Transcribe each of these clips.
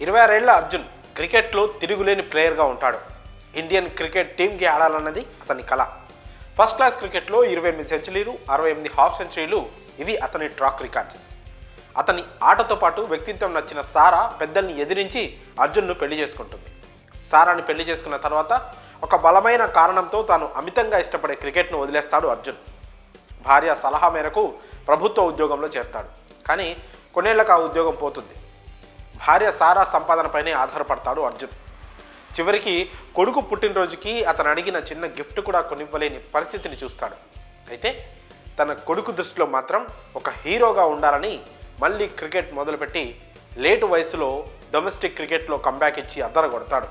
26 ఏళ్ల అర్జున్ క్రికెట్లో తిరుగులేని ప్లేయర్గా ఉంటాడు. ఇండియన్ క్రికెట్ టీంకి ఆడాలన్నది అతని కల. ఫస్ట్ క్లాస్ క్రికెట్లో 28 సెంచరీలు, 68 హాఫ్ సెంచరీలు ఇవి అతని ట్రాక్ రికార్డ్స్. అతని ఆటతో పాటు వ్యక్తిత్వం నచ్చిన సారా పెద్దల్ని ఎదిరించి అర్జున్ను పెళ్లి చేసుకుంటుంది. సారాని పెళ్లి చేసుకున్న తర్వాత ఒక బలమైన కారణంతో తాను అమితంగా ఇష్టపడే క్రికెట్ను వదిలేస్తాడు అర్జున్. భార్య సలహా మేరకు ప్రభుత్వ ఉద్యోగంలో చేరతాడు. కానీ కొన్నేళ్లకు ఆ ఉద్యోగం పోతుంది. భార్య సారా సంపాదనపైనే ఆధారపడతాడు అర్జున్. చివరికి కొడుకు పుట్టినరోజుకి అతను అడిగిన చిన్న గిఫ్ట్ కూడా కొనివ్వలేని పరిస్థితిని చూస్తాడు. అయితే తన కొడుకు దృష్టిలో మాత్రం ఒక హీరోగా ఉండాలని మళ్ళీ క్రికెట్ మొదలుపెట్టి లేటు వయసులో డొమెస్టిక్ క్రికెట్లో కంబ్యాక్ ఇచ్చి అద్దరగొడతాడు.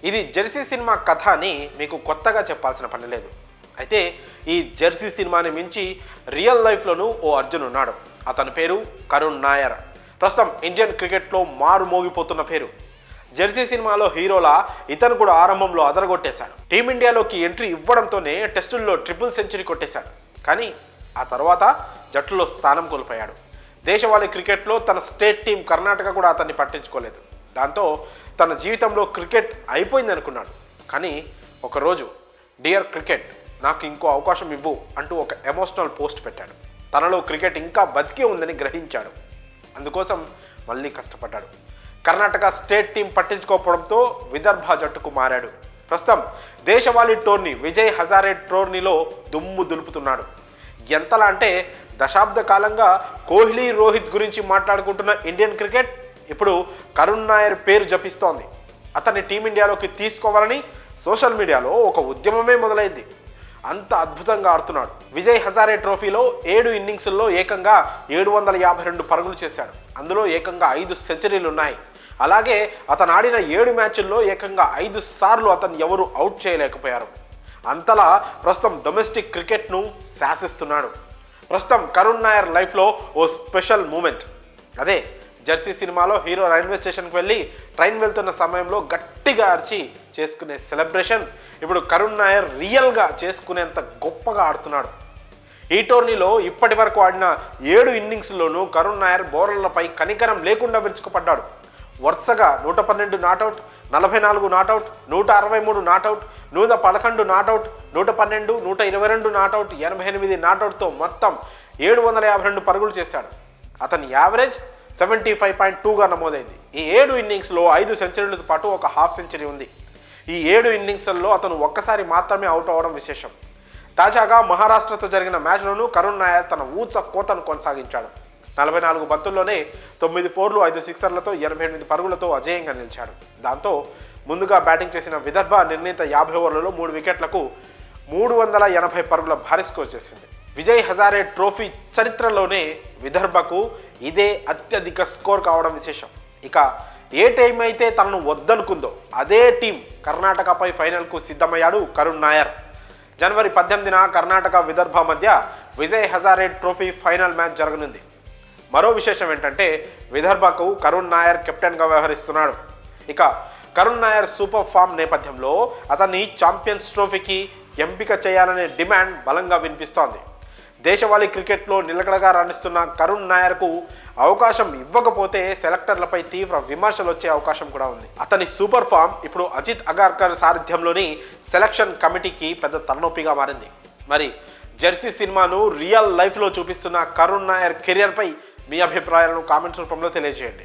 ఇది జెర్సీ సినిమా కథ అని మీకు కొత్తగా చెప్పాల్సిన పని లేదు. అయితే ఈ జెర్సీ సినిమాని మించి రియల్ లైఫ్లోనూ ఓ అర్జున్ ఉన్నాడు. అతని పేరు కరుణ్ నాయర్. ప్రస్తుతం ఇండియన్ క్రికెట్లో మారు మోగిపోతున్న పేరు. జెర్సీ సినిమాలో హీరోలా ఇతను కూడా ఆరంభంలో అదరగొట్టేశాడు. టీమిండియాలోకి ఎంట్రీ ఇవ్వడంతోనే టెస్టుల్లో ట్రిపుల్ సెంచరీ కొట్టేశాడు. కానీ ఆ తర్వాత జట్టులో స్థానం కోల్పోయాడు. దేశవాళీ క్రికెట్లో తన స్టేట్ టీం కర్ణాటక కూడా అతన్ని పట్టించుకోలేదు. దాంతో తన జీవితంలో క్రికెట్ అయిపోయింది అనుకున్నాడు. కానీ ఒకరోజు డియర్ క్రికెట్, నాకు ఇంకో అవకాశం ఇవ్వు అంటూ ఒక ఎమోషనల్ పోస్ట్ పెట్టాడు. తనలో క్రికెట్ ఇంకా బతికే ఉందని గ్రహించాడు. అందుకోసం మళ్ళీ కష్టపడ్డాడు. కర్ణాటక స్టేట్ టీం పట్టించుకోకపోవడంతో విదర్భ జట్టుకు మారాడు. ప్రస్తుతం దేశవాళీ టోర్నీ విజయ్ హజారే టోర్నీలో దుమ్ము దులుపుతున్నాడు. ఎంతలా అంటే దశాబ్ద కాలంగా కోహ్లీ, రోహిత్ గురించి మాట్లాడుకుంటున్న ఇండియన్ క్రికెట్ ఇప్పుడు కరుణ్ నాయర్ పేరు జపిస్తోంది. అతన్ని టీమిండియాలోకి తీసుకోవాలని సోషల్ మీడియాలో ఒక ఉద్యమమే మొదలైంది. అంత అద్భుతంగా ఆడుతున్నాడు. విజయ్ హజారే ట్రోఫీలో 7 ఇన్నింగ్స్ల్లో ఏకంగా 752 పరుగులు చేశాడు. అందులో ఏకంగా 5 సెంచరీలు ఉన్నాయి. అలాగే అతను ఆడిన 7 మ్యాచ్ల్లో ఏకంగా 5 సార్లు అతను ఎవరు అవుట్ చేయలేకపోయారు. అంతలా ప్రస్తుతం డొమెస్టిక్ క్రికెట్ను శాసిస్తున్నాడు. ప్రస్తుతం కరుణ్ నాయర్ లైఫ్లో ఓ స్పెషల్ మూమెంట్. అదే జెర్సీ సినిమాలో హీరో రైల్వే స్టేషన్కి వెళ్ళి ట్రైన్ వెళ్తున్న సమయంలో గట్టిగా అరిచి చేసుకునే సెలబ్రేషన్ ఇప్పుడు కరుణ్ నాయర్ రియల్గా చేసుకునేంత గొప్పగా ఆడుతున్నాడు. ఈ టోర్నీలో ఇప్పటి వరకు ఆడిన 7 ఇన్నింగ్స్లోనూ కరుణ్ నాయర్ బౌలర్లపై కనికరం లేకుండా విరుచుకుపడ్డాడు. వరుసగా 112 not out, 44 not out, 163 not out, 111 not out, 112, 122 not out, 88 నాటౌట్తో మొత్తం 752 పరుగులు చేశాడు. అతని యావరేజ్ 75.2గా నమోదైంది. ఈ 7 ఇన్నింగ్స్లో 5 సెంచరీలతో పాటు ఒక హాఫ్ సెంచరీ ఉంది. ఈ 7 ఇన్నింగ్స్లలో అతను ఒక్కసారి మాత్రమే అవుట్ అవ్వడం విశేషం. తాజాగా మహారాష్ట్రతో జరిగిన మ్యాచ్లోనూ కరుణ్ నాయర్ తన ఊచ కోతను కొనసాగించాడు. 44 బంతుల్లోనే 9 ఫోర్లు, 5 సిక్సర్లతో 88 పరుగులతో అజేయంగా నిలిచాడు. దాంతో ముందుగా బ్యాటింగ్ చేసిన విదర్భ నిర్ణీత 50 ఓవర్లలో 3 వికెట్లకు 380 పరుగుల భారీ స్కోర్ చేసింది. విజయ్ హజారే ట్రోఫీ చరిత్రలోనే విదర్భకు ఇదే అత్యధిక స్కోర్ కావడం విశేషం. ఇక ఏ టీం అయితే తనను వద్దనుకుందో అదే టీం కర్ణాటకపై ఫైనల్కు సిద్ధమయ్యాడు కరుణ్ నాయర్. జనవరి 18న కర్ణాటక విదర్భ మధ్య Vijay Hazare trophy final match జరగనుంది. మరో విశేషం ఏంటంటే విదర్భకు కరుణ్ నాయర్ కెప్టెన్గా వ్యవహరిస్తున్నాడు. ఇక కరుణ్ నాయర్ సూపర్ ఫామ్ నేపథ్యంలో అతన్ని ఛాంపియన్స్ ట్రోఫీకి ఎంపిక చేయాలనే డిమాండ్ బలంగా వినిపిస్తోంది. దేశవాళీ క్రికెట్లో నిలకడగా రాణిస్తున్న కరుణ్ నాయర్కు అవకాశం ఇవ్వకపోతే సెలెక్టర్లపై తీవ్ర విమర్శలు వచ్చే అవకాశం కూడా ఉంది. అతని సూపర్ ఫామ్ ఇప్పుడు అజిత్ అగార్కర్ సారథ్యంలోని సెలక్షన్ కమిటీకి పెద్ద తలనొప్పిగా మారింది. మరి జెర్సీ సినిమాను రియల్ లైఫ్లో చూపిస్తున్న కరుణ్ నాయర్ కెరియర్పై మీ అభిప్రాయాలను కామెంట్స్ రూపంలో తెలియజేయండి.